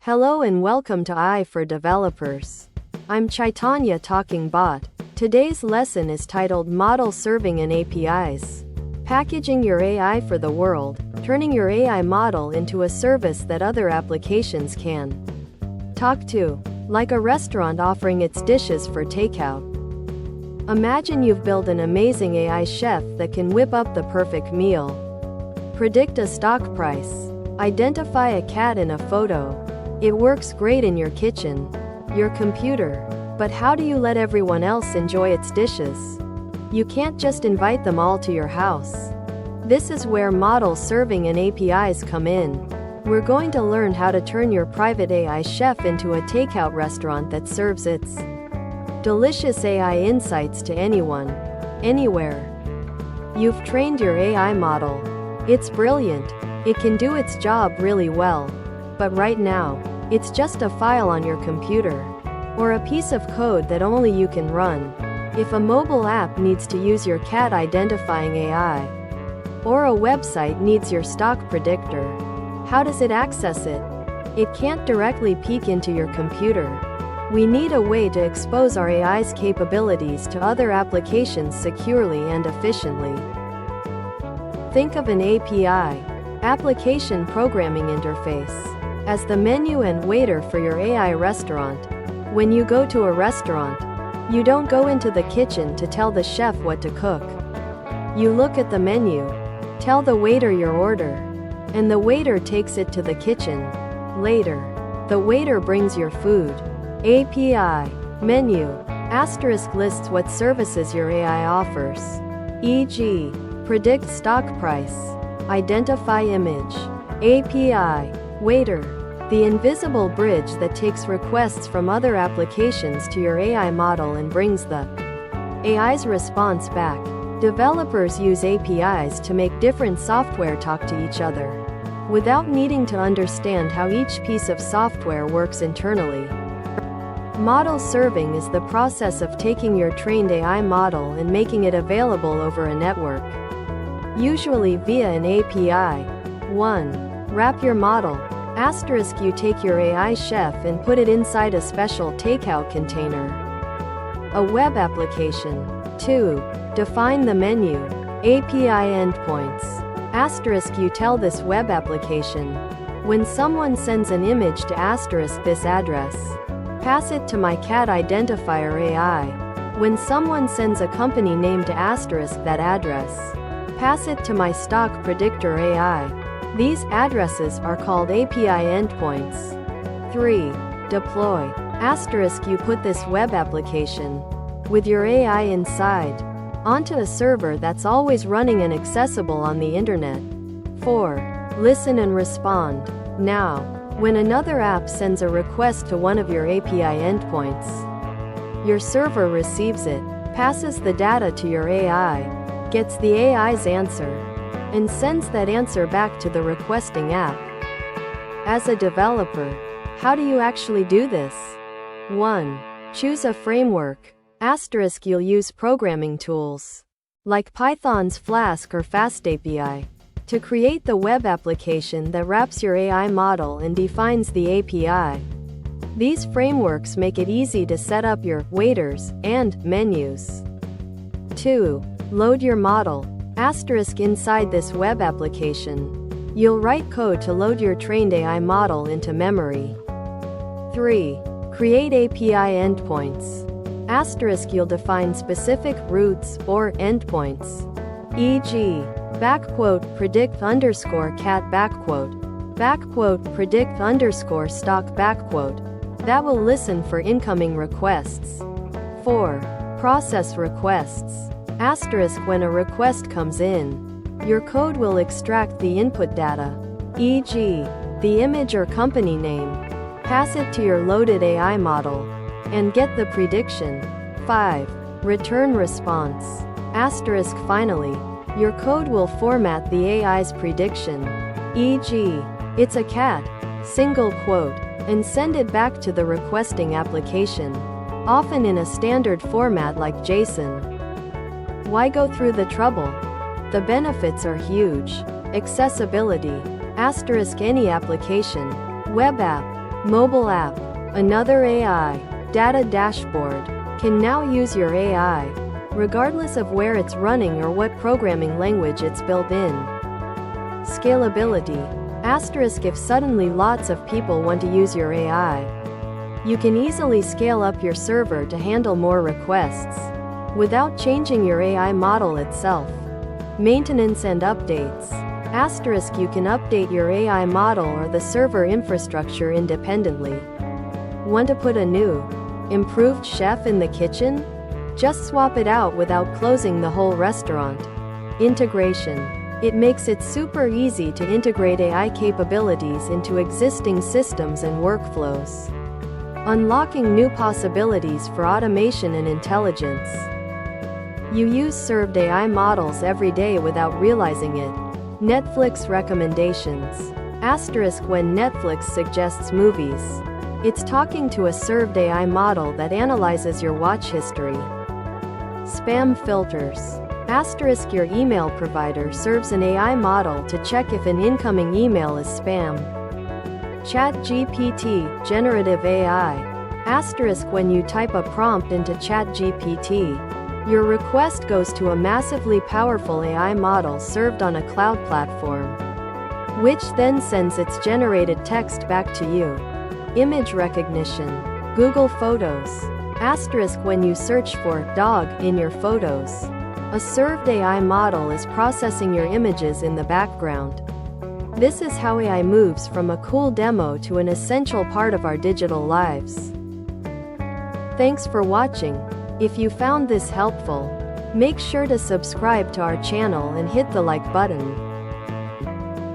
Hello and welcome to AI for Developers. I'm Chaitanya talking bot. Today's lesson is titled Model Serving and APIs. Packaging your AI for the world, turning your AI model into a service that other applications can talk to, like a restaurant offering its dishes for takeout. Imagine you've built an amazing AI chef that can whip up the perfect meal, predict a stock price, identify a cat in a photo. It works great in your kitchen, your computer, but how do you let everyone else enjoy its dishes? You can't just invite them all to your house. This is where model serving and APIs come in. We're going to learn how to turn your private AI chef into a takeout restaurant that serves its delicious AI insights to anyone, anywhere. You've trained your AI model. It's brilliant. It can do its job really well. But right now, it's just a file on your computer, or a piece of code that only you can run. If a mobile app needs to use your cat identifying AI, or a website needs your stock predictor, how does it access it? It can't directly peek into your computer. We need a way to expose our AI's capabilities to other applications securely and efficiently. Think of an API, Application Programming Interface, as the menu and waiter for your AI restaurant. When you go to a restaurant, you don't go into the kitchen to tell the chef what to cook. You look at the menu, tell the waiter your order, and the waiter takes it to the kitchen. Later, the waiter brings your food. API, menu, asterisk lists what services your AI offers, e.g., predict stock price, identify image. API, waiter, the invisible bridge that takes requests from other applications to your AI model and brings the AI's response back. Developers use APIs to make different software talk to each other, without needing to understand how each piece of software works internally. Model serving is the process of taking your trained AI model and making it available over a network, usually via an API. 1. Wrap your model. Asterisk you take your AI chef and put it inside a special takeout container, a web application. 2. Define the menu. API endpoints. Asterisk you tell this web application, when someone sends an image to asterisk this address, pass it to my cat identifier AI. When someone sends a company name to asterisk that address, pass it to my stock predictor AI. These addresses are called API endpoints. 3. Deploy. Asterisk you put this web application, with your AI inside, onto a server that's always running and accessible on the internet. 4. Listen and respond. Now, when another app sends a request to one of your API endpoints, your server receives it, passes the data to your AI, gets the AI's answer, and sends that answer back to the requesting app. As a developer, how do you actually do this? 1. Choose a framework. Asterisk you'll use programming tools, like Python's Flask or FastAPI, to create the web application that wraps your AI model and defines the API. These frameworks make it easy to set up your waiters and menus. 2. Load your model. Asterisk inside this web application, you'll write code to load your trained AI model into memory. 3. Create API endpoints. Asterisk you'll define specific routes or endpoints, e.g., predict _ cat predict _ stock that will listen for incoming requests. 4. Process requests. Asterisk when a request comes in, your code will extract the input data, e.g., the image or company name, pass it to your loaded AI model, and get the prediction. 5. Return response. Asterisk finally, your code will format the AI's prediction, e.g., it's a cat, single quote, and send it back to the requesting application, often in a standard format like JSON. Why go through the trouble? The benefits are huge. Accessibility. Asterisk any application, web app, Mobile app. Another AI data dashboard can now use your AI, regardless of where it's running or what programming language it's built in. Scalability. Asterisk if suddenly lots of people want to use your AI, you can easily scale up your server to handle more requests without changing your AI model itself. Maintenance and updates. Asterisk you can update your AI model or the server infrastructure independently. Want to put a new, improved chef in the kitchen? Just swap it out without closing the whole restaurant. Integration. It makes it super easy to integrate AI capabilities into existing systems and workflows, unlocking new possibilities for automation and intelligence. You use served AI models every day without realizing it. Netflix recommendations. Asterisk when Netflix suggests movies, it's talking to a served AI model that analyzes your watch history. Spam filters. Asterisk your email provider serves an AI model to check if an incoming email is spam. ChatGPT, generative AI. Asterisk when you type a prompt into ChatGPT, your request goes to a massively powerful AI model served on a cloud platform, which then sends its generated text back to you. Image recognition. Google Photos. Asterisk when you search for dog in your photos, a served AI model is processing your images in the background. This is how AI moves from a cool demo to an essential part of our digital lives. Thanks for watching. If you found this helpful, make sure to subscribe to our channel and hit the like button.